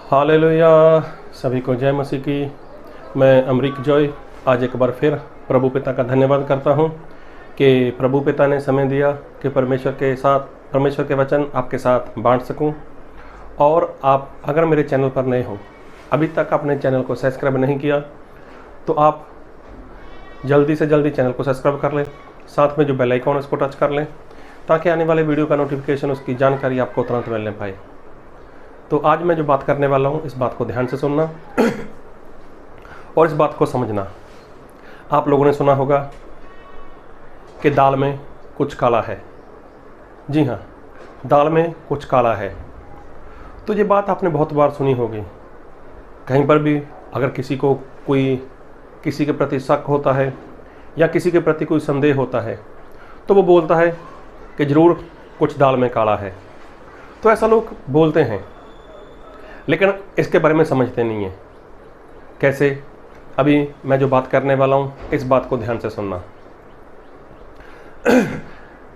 Hallelujah. सभी को जय मसीह की। मैं अमरीक जॉय आज एक बार फिर प्रभु पिता का धन्यवाद करता हूँ कि प्रभु पिता ने समय दिया कि परमेश्वर के वचन आपके साथ बांट सकूँ। और आप अगर मेरे चैनल पर नए हो, अभी तक आपने चैनल को सब्सक्राइब नहीं किया, तो आप जल्दी से जल्दी चैनल को सब्सक्राइब कर लें। साथ में जो बेल आइकॉन है उसको टच कर लें, ताकि आने वाले वीडियो का नोटिफिकेशन, उसकी जानकारी आपको तुरंत मिलने पाए। तो आज मैं जो बात करने वाला हूँ, इस बात को ध्यान से सुनना और इस बात को समझना। आप लोगों ने सुना होगा कि दाल में कुछ काला है। जी हाँ, दाल में कुछ काला है। तो ये बात आपने बहुत बार सुनी होगी। कहीं पर भी अगर किसी के प्रति शक होता है या किसी के प्रति कोई संदेह होता है, तो वो बोलता है कि ज़रूर कुछ दाल में काला है। तो ऐसा लोग बोलते हैं, लेकिन इसके बारे में समझते नहीं है। कैसे? अभी मैं जो बात करने वाला हूँ, इस बात को ध्यान से सुनना।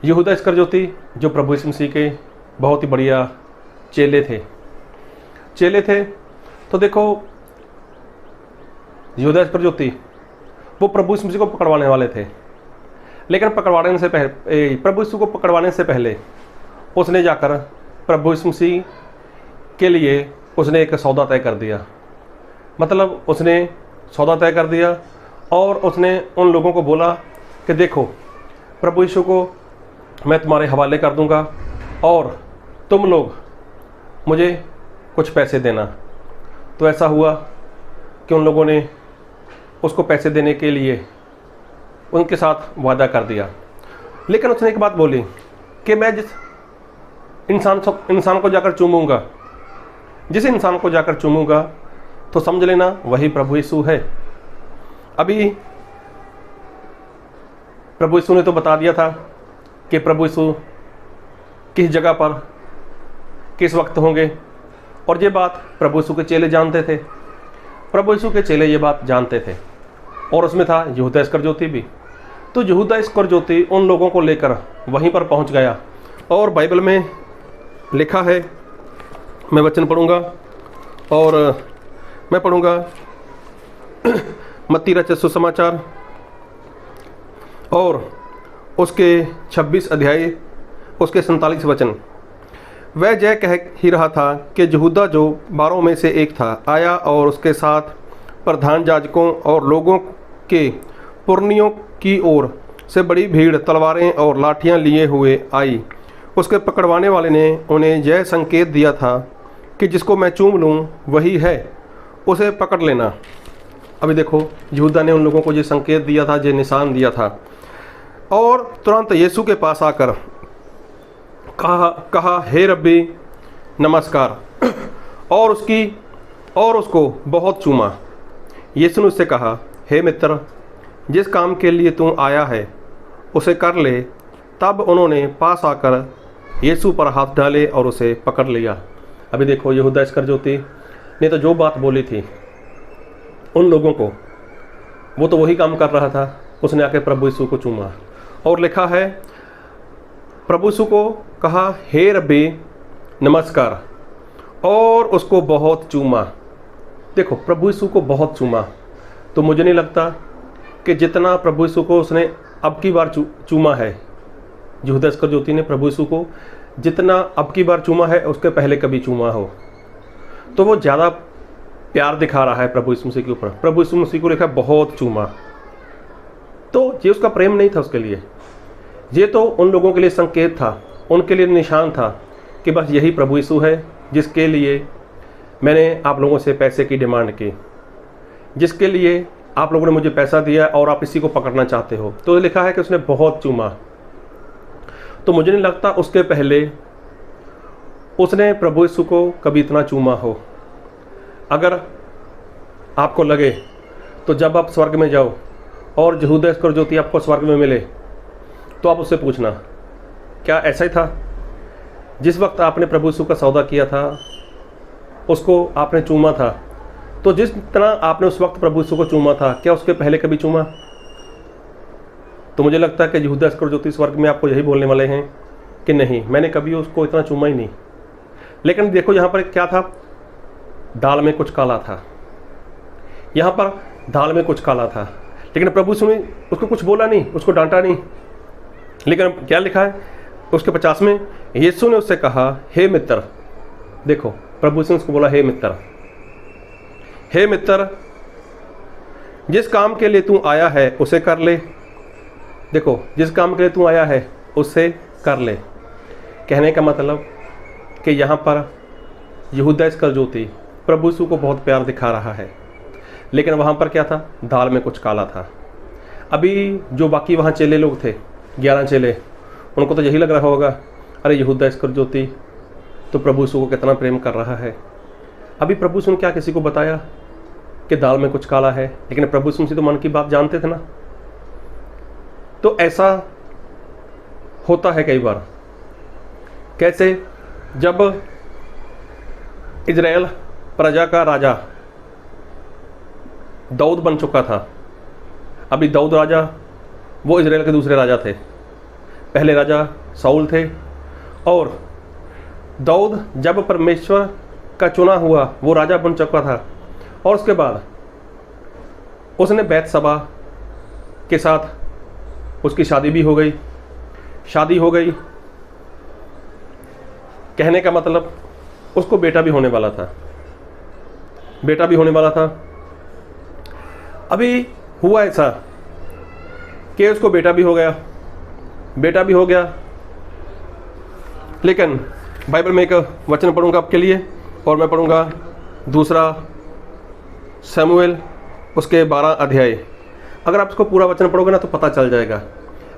यहूदा इस्करियोती जो प्रभु यीशु मसीह के बहुत ही बढ़िया चेले थे। तो देखो, यहूदा इस्करियोती वो प्रभु यीशु मसीह को पकड़वाने वाले थे, लेकिन प्रभु यीशु को पकड़वाने से पहले उसने जाकर प्रभु यीशु मसीह के लिए उसने एक सौदा तय कर दिया। मतलब उसने सौदा तय कर दिया और उसने उन लोगों को बोला कि देखो, प्रभु यीशु को मैं तुम्हारे हवाले कर दूंगा और तुम लोग मुझे कुछ पैसे देना। तो ऐसा हुआ कि उन लोगों ने उसको पैसे देने के लिए उनके साथ वादा कर दिया। लेकिन उसने एक बात बोली कि मैं जिस इंसान को जाकर चूमूंगा तो समझ लेना वही प्रभु यीशु है। अभी प्रभु यीशु ने तो बता दिया था कि प्रभु यीशु किस जगह पर किस वक्त होंगे, और ये बात प्रभु यीशु के चेले जानते थे। प्रभु यीशु के चेले ये बात जानते थे, और उसमें था यहूदा इस्करियोती भी। तो यहूदा इस्करियोती उन लोगों को लेकर वहीं पर पहुंच गया। और बाइबल में लिखा है, मैं वचन पढ़ूंगा, और मैं पढ़ूंगा मत्ती रचित सुसमाचार और उसके 26 अध्याय उसके 47 वचन। वह जय कह ही रहा था कि यहूदा जो 12 में से एक था आया, और उसके साथ प्रधान याजकों और लोगों के पुरनियों की ओर से बड़ी भीड़ तलवारें और लाठियां लिए हुए आई। उसके पकड़वाने वाले ने उन्हें यह संकेत दिया था कि जिसको मैं चूम लूँ वही है, उसे पकड़ लेना। अभी देखो, यहूदा ने उन लोगों को ये संकेत दिया था, ये निशान दिया था, और तुरंत यीशु के पास आकर कहा हे रब्बी नमस्कार, और उसको बहुत चूमा। यीशु ने उससे कहा, हे मित्र, जिस काम के लिए तू आया है उसे कर ले। तब उन्होंने पास आकर यीशु पर हाथ डाले और उसे पकड़ लिया। अभी देखो, यहूदा इस्करियोती ने तो जो बात बोली थी उन लोगों को, वो तो वही काम कर रहा था। उसने आके प्रभु यीशु को चूमा, और लिखा है प्रभु यीशु को कहा हे रब्बी नमस्कार, और उसको बहुत चूमा। देखो, प्रभु यीशु को बहुत चूमा। तो मुझे नहीं लगता कि जितना प्रभु यीशु को उसने अब की बार चूमा है, यहूदा इस्करियोती ने प्रभु यीशु को जितना अब की बार चूमा है, उसके पहले कभी चूमा हो, तो वो ज़्यादा प्यार दिखा रहा है प्रभु यीशु मसीह के ऊपर। प्रभु यीशु मसीह को लिखा बहुत चूमा। तो ये उसका प्रेम नहीं था उसके लिए, ये तो उन लोगों के लिए संकेत था, उनके लिए निशान था कि बस यही प्रभु यीशु है जिसके लिए मैंने आप लोगों से पैसे की डिमांड की, जिसके लिए आप लोगों ने मुझे पैसा दिया और आप इसी को पकड़ना चाहते हो। तो लिखा है कि उसने बहुत चूमा। तो मुझे नहीं लगता उसके पहले उसने प्रभु यीशु को कभी इतना चूमा हो। अगर आपको लगे तो जब आप स्वर्ग में जाओ और यहूदा इस्करियोती आपको स्वर्ग में मिले, तो आप उससे पूछना, क्या ऐसा ही था? जिस वक्त आपने प्रभु यीशु का सौदा किया था, उसको आपने चूमा था, तो जिस तरह आपने उस वक्त प्रभु यीशु को चूमा था, क्या उसके पहले कभी चूमा? तो मुझे लगता है कि यहूदा इस्करियोती स्वर्ग में आपको यही बोलने वाले हैं कि नहीं, मैंने कभी उसको इतना चूमा ही नहीं। लेकिन देखो यहाँ पर क्या था, दाल में कुछ काला था। यहाँ पर दाल में कुछ काला था, लेकिन प्रभु यीशु ने उसको कुछ बोला नहीं, उसको डांटा नहीं। लेकिन क्या लिखा है उसके 50 में, यीशु ने उससे कहा, हे मित्र। देखो, प्रभु यीशु ने उसको बोला, हे मित्र, हे मित्र, जिस काम के लिए तू आया है उसे कर ले। देखो, जिस काम के लिए तू आया है उसे कर ले। कहने का मतलब कि यहाँ पर यहूदा इस्करियोती प्रभु यीशु को बहुत प्यार दिखा रहा है, लेकिन वहाँ पर क्या था, दाल में कुछ काला था। अभी जो बाकी वहाँ चेले लोग थे, 11 चेले, उनको तो यही लग रहा होगा, अरे यहूदा इस्करियोती तो प्रभु यीशु को कितना प्रेम कर रहा है। अभी प्रभु यीशु ने क्या किसी को बताया कि दाल में कुछ काला है, लेकिन प्रभु यीशु से तो मन की बात जानते थे ना। तो ऐसा होता है कई बार। कैसे? जब इजराइल प्रजा का राजा दाऊद बन चुका था। अभी दाऊद राजा वो इजराइल के दूसरे राजा थे। पहले राजा साउल थे, और दाऊद जब परमेश्वर का चुना हुआ वो राजा बन चुका था, और उसके बाद उसने बैतशबा के साथ उसकी शादी भी हो गई। शादी हो गई, कहने का मतलब उसको बेटा भी होने वाला था, बेटा भी होने वाला था। अभी हुआ ऐसा कि उसको बेटा भी हो गया, बेटा भी हो गया। लेकिन बाइबल में एक वचन पढ़ूंगा आपके लिए, और मैं पढ़ूंगा 2 शमूएल उसके 12 अध्याय। अगर आप इसको पूरा वचन पढ़ोगे ना तो पता चल जाएगा।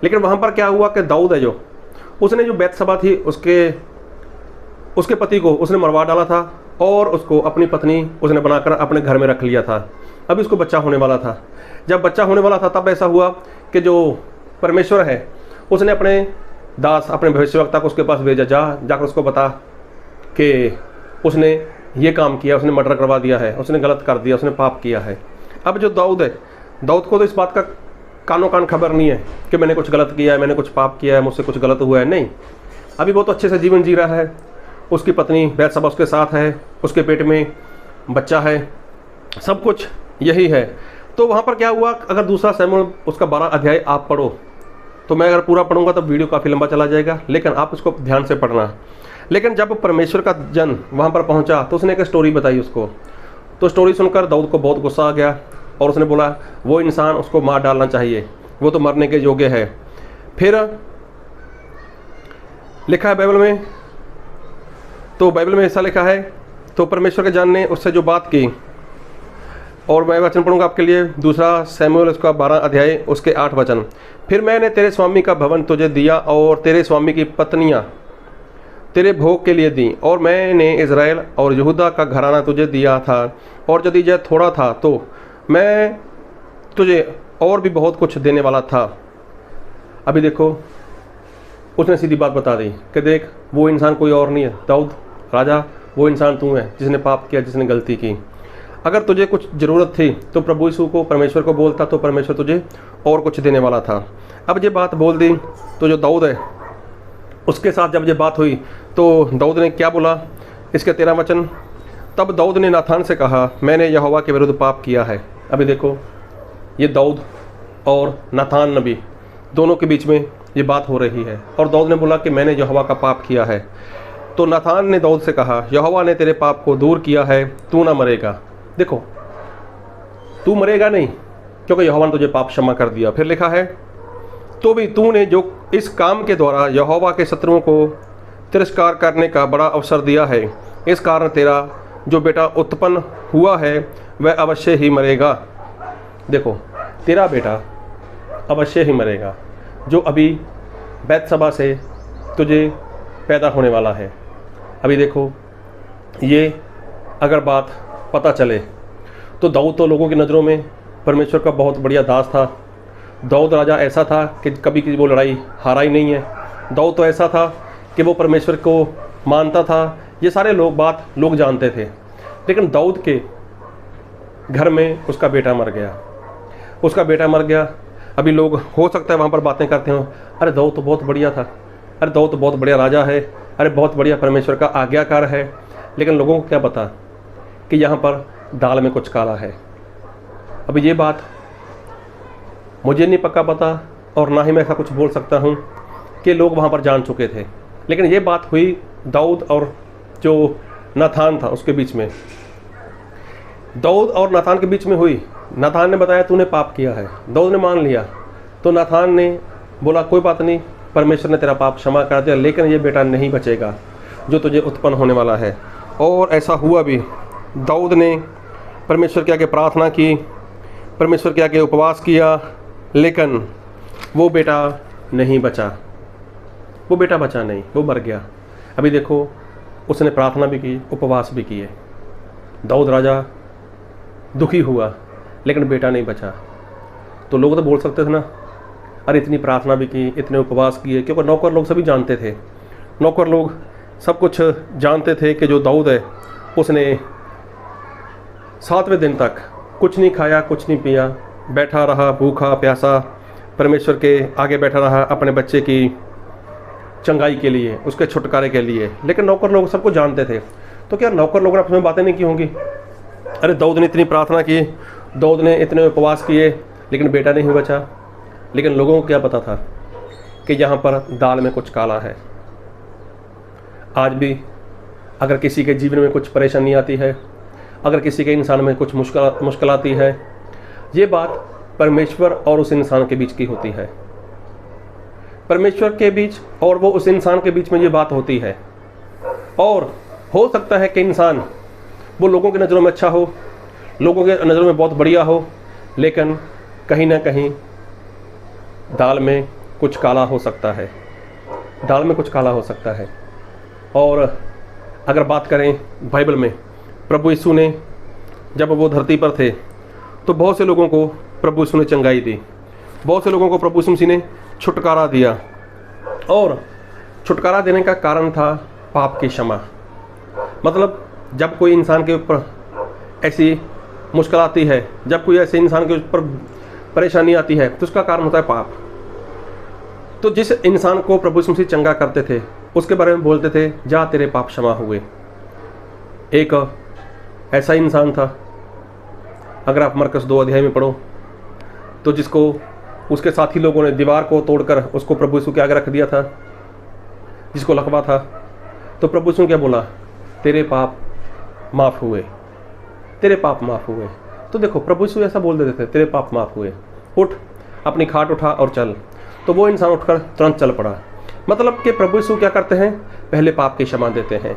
लेकिन वहाँ पर क्या हुआ कि दाऊद है जो, उसने जो बैतशबा थी उसके पति को उसने मरवा डाला था, और उसको अपनी पत्नी उसने बनाकर अपने घर में रख लिया था। अभी उसको बच्चा होने वाला था। जब बच्चा होने वाला था तब ऐसा हुआ कि जो परमेश्वर है उसने अपने दास, अपने भविष्यवक्ता को उसके पास भेजा, जाकर उसको बता कि उसने ये काम किया, उसने मर्डर करवा दिया है, उसने गलत कर दिया, उसने पाप किया है। अब जो दाऊद है, दाऊद को तो इस बात का कानो कान खबर नहीं है कि मैंने कुछ गलत किया है, मैंने कुछ पाप किया है, मुझसे कुछ गलत हुआ है। नहीं, अभी बहुत अच्छे से जीवन जी रहा है। उसकी पत्नी बैतशबा उसके साथ है, उसके पेट में बच्चा है, सब कुछ यही है। तो वहाँ पर क्या हुआ, अगर 2 शमूएल उसका 12 अध्याय आप पढ़ो, तो मैं अगर पूरा पढ़ूंगा तो वीडियो काफ़ी लंबा चला जाएगा, लेकिन आप उसको ध्यान से पढ़ना। लेकिन जब परमेश्वर का जन वहाँ पर पहुँचा तो उसने एक स्टोरी बताई उसको। तो स्टोरी सुनकर दाऊद को बहुत गुस्सा आ गया, और उसने बोला वो इंसान, उसको मार डालना चाहिए, वो तो मरने के योग्य है। फिर लिखा है बाइबल में, तो बाइबल में ऐसा लिखा है, तो परमेश्वर के जन ने उससे जो बात की, और मैं वचन पढ़ूंगा आपके लिए 2 शमूएल उसका 12 अध्याय उसके 8 वचन। फिर मैंने तेरे स्वामी का भवन तुझे दिया, और तेरे स्वामी की पत्नियां तेरे भोग के लिए दी, और मैंने इज़राइल और यहूदा का घराना तुझे दिया था, और यदि यह थोड़ा था तो मैं तुझे और भी बहुत कुछ देने वाला था। अभी देखो, उसने सीधी बात बता दी कि देख, वो इंसान कोई और नहीं है, दाऊद राजा, वो इंसान तू है जिसने पाप किया, जिसने गलती की। अगर तुझे कुछ ज़रूरत थी तो प्रभु यीशु को, परमेश्वर को बोलता, तो परमेश्वर तुझे और कुछ देने वाला था। अब ये बात बोल दी, तो जो दाऊद है उसके साथ जब ये बात हुई तो दाऊद ने क्या बोला, इसके 13 वचन। तब दाऊद ने नाथान से कहा, मैंने यहोवा के विरुद्ध पाप किया है। अभी देखो, ये दाऊद और नाथान नबी दोनों के बीच में ये बात हो रही है, और दाऊद ने बोला कि मैंने यहोवा का पाप किया है। तो नाथान ने दाऊद से कहा, यहोवा ने तेरे पाप को दूर किया है, तू ना मरेगा। देखो, तू मरेगा नहीं, क्योंकि यहोवा ने तुझे पाप क्षमा कर दिया। फिर लिखा है, तो भी तूने जो इस काम के द्वारा यहोवा के शत्रुओं को तिरस्कार करने का बड़ा अवसर दिया है, इस कारण तेरा जो बेटा उत्पन्न हुआ है वह अवश्य ही मरेगा। देखो, तेरा बेटा अवश्य ही मरेगा, जो अभी बैतशबा से तुझे पैदा होने वाला है। अभी देखो, ये अगर बात पता चले तो दाऊद तो लोगों की नज़रों में परमेश्वर का बहुत बढ़िया दास था। दाऊद राजा ऐसा था कि कभी की वो लड़ाई हारा ही नहीं है। दाऊद तो ऐसा था कि वो परमेश्वर को मानता था। ये सारे लोग जानते थे। लेकिन दाऊद के घर में उसका बेटा मर गया, उसका बेटा मर गया। अभी लोग हो सकता है वहाँ पर बातें करते हो, अरे दाऊद तो बहुत बढ़िया था, अरे दाऊद तो बहुत बढ़िया राजा है, अरे बहुत बढ़िया परमेश्वर का आज्ञाकार है। लेकिन लोगों को क्या पता कि यहाँ पर दाल में कुछ काला है। अभी ये बात मुझे नहीं पक्का पता और ना ही मैं ऐसा कुछ बोल सकता हूँ कि लोग वहाँ पर जान चुके थे, लेकिन ये बात हुई दाऊद और जो नाथान था उसके बीच में। दाऊद और नाथान के बीच में हुई। नाथान ने बताया तूने पाप किया है, दाऊद ने मान लिया। तो नाथान ने बोला कोई बात नहीं, परमेश्वर ने तेरा पाप क्षमा कर दिया, लेकिन ये बेटा नहीं बचेगा जो तुझे उत्पन्न होने वाला है। और ऐसा हुआ भी। दाऊद ने परमेश्वर के आगे प्रार्थना की, परमेश्वर के आगे उपवास किया, लेकिन वो बेटा नहीं बचा। वो बेटा बचा नहीं, वो मर गया। अभी देखो, उसने प्रार्थना भी की, उपवास भी किए। दाऊद राजा दुखी हुआ, लेकिन बेटा नहीं बचा। तो लोग तो बोल सकते थे ना, अरे इतनी प्रार्थना भी की, इतने उपवास किए, क्योंकि नौकर लोग सभी जानते थे। नौकर लोग सब कुछ जानते थे कि जो दाऊद है उसने 7वें दिन तक कुछ नहीं खाया, कुछ नहीं पिया, बैठा रहा भूखा प्यासा, परमेश्वर के आगे बैठा रहा अपने बच्चे की चंगाई के लिए, उसके छुटकारे के लिए। लेकिन नौकर लोग सब कुछ जानते थे। तो क्या नौकर लोगों ने आपस में बातें नहीं की होंगी, अरे दाऊद ने इतनी प्रार्थना की, दाऊद ने इतने उपवास किए, लेकिन बेटा नहीं बचा। लेकिन लोगों को क्या पता था कि यहाँ पर दाल में कुछ काला है। आज भी अगर किसी के जीवन में कुछ परेशानी आती है, अगर किसी के इंसान में कुछ मुश्किल आती है, ये बात परमेश्वर और उस इंसान के बीच की होती है। परमेश्वर के बीच और वो उस इंसान के बीच में ये बात होती है। और हो सकता है कि इंसान वो लोगों की नज़रों में अच्छा हो, लोगों के नज़रों में बहुत बढ़िया हो, लेकिन कहीं ना कहीं दाल में कुछ काला हो सकता है। दाल में कुछ काला हो सकता है। और अगर बात करें बाइबल में, प्रभु यीशु ने जब वो धरती पर थे तो बहुत से लोगों को प्रभु यीशु ने चंगाई दी, बहुत से लोगों को प्रभु यीशु मसीह ने छुटकारा दिया। और छुटकारा देने का कारण था पाप की क्षमा। मतलब जब कोई इंसान के ऊपर ऐसी मुश्किल आती है, जब कोई ऐसे इंसान के ऊपर परेशानी आती है, तो उसका कारण होता है पाप। तो जिस इंसान को प्रभु यीशु मसीह चंगा करते थे उसके बारे में बोलते थे, जा तेरे पाप क्षमा हुए। एक ऐसा इंसान था, अगर आप मरकस 2 अध्याय में पढ़ो, तो जिसको उसके साथी लोगों ने दीवार को तोड़कर उसको प्रभु यीशु के आगे रख दिया था, जिसको लकवा था। तो प्रभु यीशु ने क्या बोला, तेरे पाप माफ़ हुए, तेरे पाप माफ़ हुए। तो देखो, प्रभु यीशु ऐसा बोल देते थे, तेरे पाप माफ़ हुए, उठ अपनी खाट उठा और चल। तो वो इंसान उठकर तुरंत चल पड़ा। मतलब कि प्रभु यीशु क्या करते हैं, पहले पाप की क्षमा देते हैं।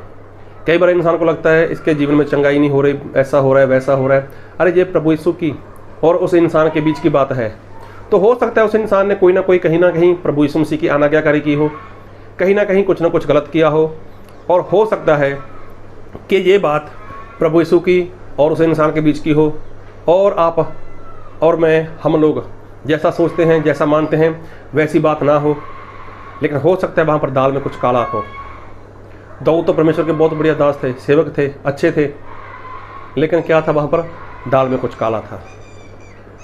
कई बार इंसान को लगता है इसके जीवन में चंगाई नहीं हो रही, ऐसा हो रहा है, वैसा हो रहा है। अरे ये प्रभु यीशु की और उस इंसान के बीच की बात है। तो हो सकता है उस इंसान ने कोई ना कोई कहीं ना कहीं प्रभु यीशु मसीह की आज्ञाकारी की हो, कहीं ना कहीं कुछ ना कुछ गलत किया हो। और हो सकता है कि ये बात प्रभु यीशु की और उस इंसान के बीच की हो, और आप और मैं, हम लोग जैसा सोचते हैं, जैसा मानते हैं, वैसी बात ना हो। लेकिन हो सकता है वहाँ पर दाल में कुछ काला हो। दाऊद तो परमेश्वर के बहुत बढ़िया दास थे, सेवक थे, अच्छे थे, लेकिन क्या था, वहाँ पर दाल में कुछ काला था।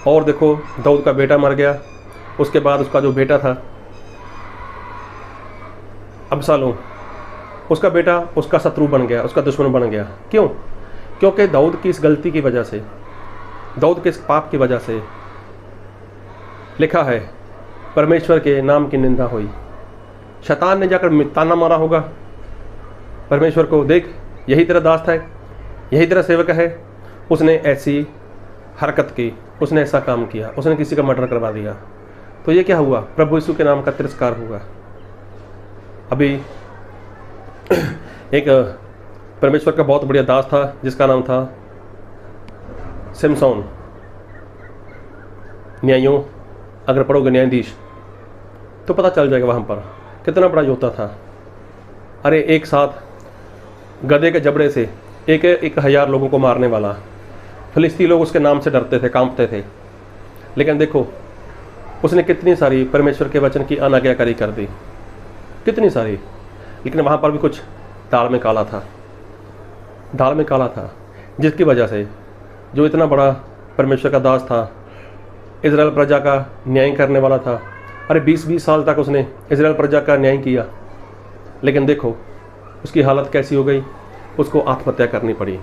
और देखो, दाऊद का बेटा मर गया, उसके बाद उसका जो बेटा था अबशालोम, उसका बेटा उसका शत्रु बन गया, उसका दुश्मन बन गया। क्यों? क्योंकि दाऊद की इस गलती की वजह से, दाऊद के इस पाप की वजह से लिखा है, परमेश्वर के नाम की निंदा हुई। शैतान ने जाकर ताना मारा होगा परमेश्वर को, देख यही तेरा दास था, यही तेरा सेवक है, उसने ऐसी हरकत की, उसने ऐसा काम किया, उसने किसी का मर्डर करवा दिया। तो ये क्या हुआ, प्रभु यीशु के नाम का तिरस्कार हुआ। अभी एक परमेश्वर का बहुत बढ़िया दास था जिसका नाम था सिमसोन। न्यायों अगर पढ़ोगे, न्यायाधीश, तो पता चल जाएगा वहाँ पर कितना बड़ा योद्धा था। अरे एक साथ गधे के जबड़े से एक हजार लोगों को मारने वाला। फिलिस्ती लोग उसके नाम से डरते थे, कांपते थे। लेकिन देखो, उसने कितनी सारी परमेश्वर के वचन की अनाज्ञाकारी कर दी, कितनी सारी। लेकिन वहाँ पर भी कुछ दाल में काला था, दाल में काला था, जिसकी वजह से जो इतना बड़ा परमेश्वर का दास था, इज़राइल प्रजा का न्याय करने वाला था, अरे 20-20 साल तक उसने इज़राइल प्रजा का न्याय किया। लेकिन देखो उसकी हालत कैसी हो गई, उसको आत्महत्या करनी पड़ी।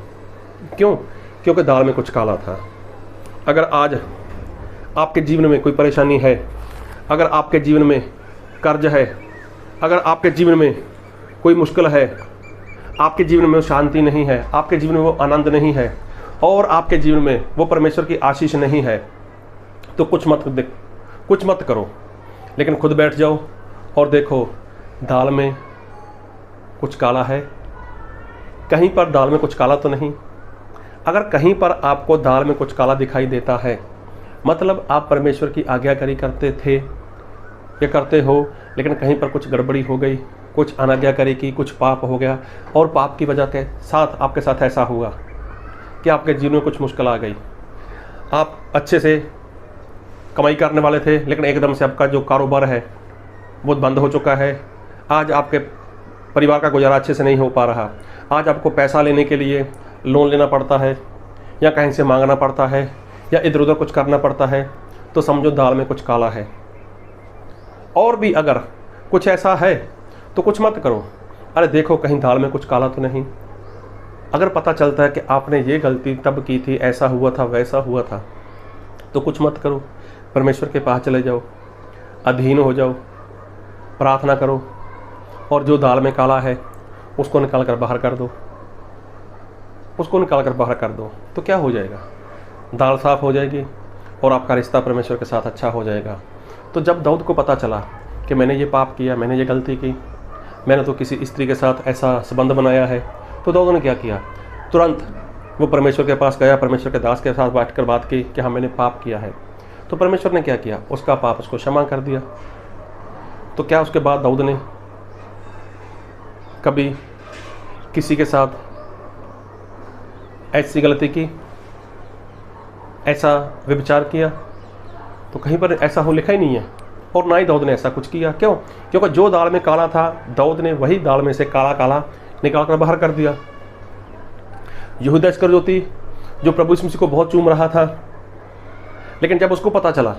क्यों? क्योंकि दाल में कुछ काला था। अगर आज आपके जीवन में कोई परेशानी है, अगर आपके जीवन में कर्ज है, अगर आपके जीवन में कोई मुश्किल है, आपके जीवन में वो शांति नहीं है, आपके जीवन में वो आनंद नहीं है, और आपके जीवन में वो परमेश्वर की आशीष नहीं है, तो कुछ मत करो, लेकिन खुद बैठ जाओ और देखो दाल में कुछ काला है। कहीं पर दाल में कुछ काला तो नहीं। अगर कहीं पर आपको दाल में कुछ काला दिखाई देता है, मतलब आप परमेश्वर की आज्ञाकारी करते थे या करते हो, लेकिन कहीं पर कुछ गड़बड़ी हो गई, कुछ अनाज्ञाकारी की, कुछ पाप हो गया, और पाप की वजह के साथ आपके साथ ऐसा हुआ कि आपके जीवन में कुछ मुश्किल आ गई। आप अच्छे से कमाई करने वाले थे, लेकिन एकदम से आपका जो कारोबार है वो बंद हो चुका है। आज आपके परिवार का गुजारा अच्छे से नहीं हो पा रहा। आज आपको पैसा लेने के लिए लोन लेना पड़ता है, या कहीं से मांगना पड़ता है, या इधर उधर कुछ करना पड़ता है, तो समझो दाल में कुछ काला है। और भी अगर कुछ ऐसा है तो कुछ मत करो, अरे देखो कहीं दाल में कुछ काला तो नहीं। अगर पता चलता है कि आपने ये गलती तब की थी, ऐसा हुआ था, वैसा हुआ था, तो कुछ मत करो, परमेश्वर के पास चले जाओ, अधीन हो जाओ, प्रार्थना करो, और जो दाल में काला है उसको निकाल कर बाहर कर दो, उसको निकाल कर बाहर कर दो। तो क्या हो जाएगा? दाल साफ हो जाएगी और आपका रिश्ता परमेश्वर के साथ अच्छा हो जाएगा। तो जब दाऊद को पता चला कि मैंने ये पाप किया, मैंने ये गलती की, मैंने तो किसी स्त्री के साथ ऐसा संबंध बनाया है, तो दाऊद ने क्या किया? तुरंत वो परमेश्वर के पास गया, परमेश्वर के दास के साथ बैठकर बात की कि हाँ मैंने पाप किया है। तो परमेश्वर ने क्या किया? उसका पाप उसको क्षमा कर दिया। तो क्या उसके बाद दाऊद ने कभी किसी के साथ ऐसी गलती की, ऐसा व्यभिचार किया? तो कहीं पर ऐसा हो लिखा ही नहीं है, और ना ही दाऊद ने ऐसा कुछ किया। क्यों? क्योंकि जो दाल में काला था, दाऊद ने वही दाल में से काला काला निकाल कर बाहर कर दिया। यहूदा इस्करियोती जो प्रभु यीशु मसीह को बहुत चूम रहा था, लेकिन जब उसको पता चला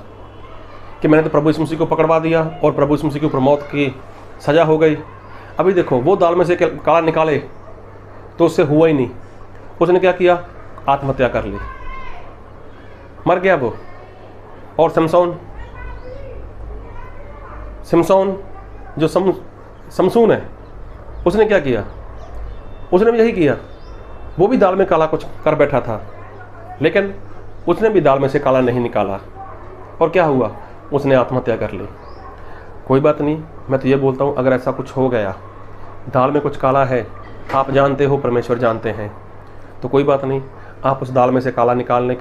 कि मैंने तो प्रभु यीशु मसीह को पकड़वा दिया और प्रभु यीशु मसीह के ऊपर मौत की सज़ा हो गई, अभी देखो वो दाल में से काला निकाले तो उससे हुआ ही नहीं। उसने क्या किया? आत्महत्या कर ली, मर गया वो। और सिमसोन जो समसून है, उसने क्या किया? उसने भी यही किया। वो भी दाल में काला कुछ कर बैठा था, लेकिन उसने भी दाल में से काला नहीं निकाला, और क्या हुआ? उसने आत्महत्या कर ली। कोई बात नहीं, मैं तो ये बोलता हूँ, अगर ऐसा कुछ हो गया, दाल में कुछ काला है, आप जानते हो, परमेश्वर जानते हैं, तो कोई बात नहीं, आप उस दाल में से काला निकालने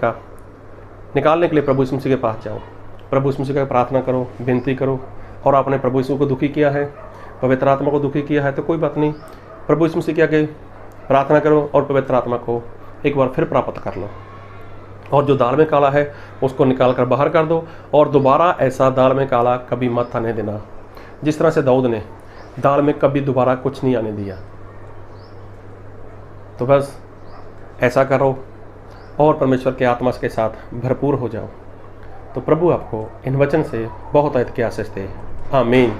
के लिए प्रभु यीशु मसीह के पास जाओ, प्रभु यीशु मसीह का प्रार्थना करो, विनती करो। और आपने प्रभु यीशु को दुखी किया है, पवित्र आत्मा को दुखी किया है, तो कोई बात नहीं, प्रभु यीशु मसीह के आगे प्रार्थना करो और पवित्र आत्मा को एक बार फिर प्राप्त कर लो, और जो दाल में काला है उसको निकाल कर बाहर कर दो, और दोबारा ऐसा दाल में काला कभी मत आने देना। जिस तरह से दाऊद ने दाल में कभी दोबारा कुछ नहीं आने दिया। तो बस ऐसा करो और परमेश्वर के आत्मा के साथ भरपूर हो जाओ, तो प्रभु आपको इन वचन से बहुत आयत के आशीष दे। आमीन।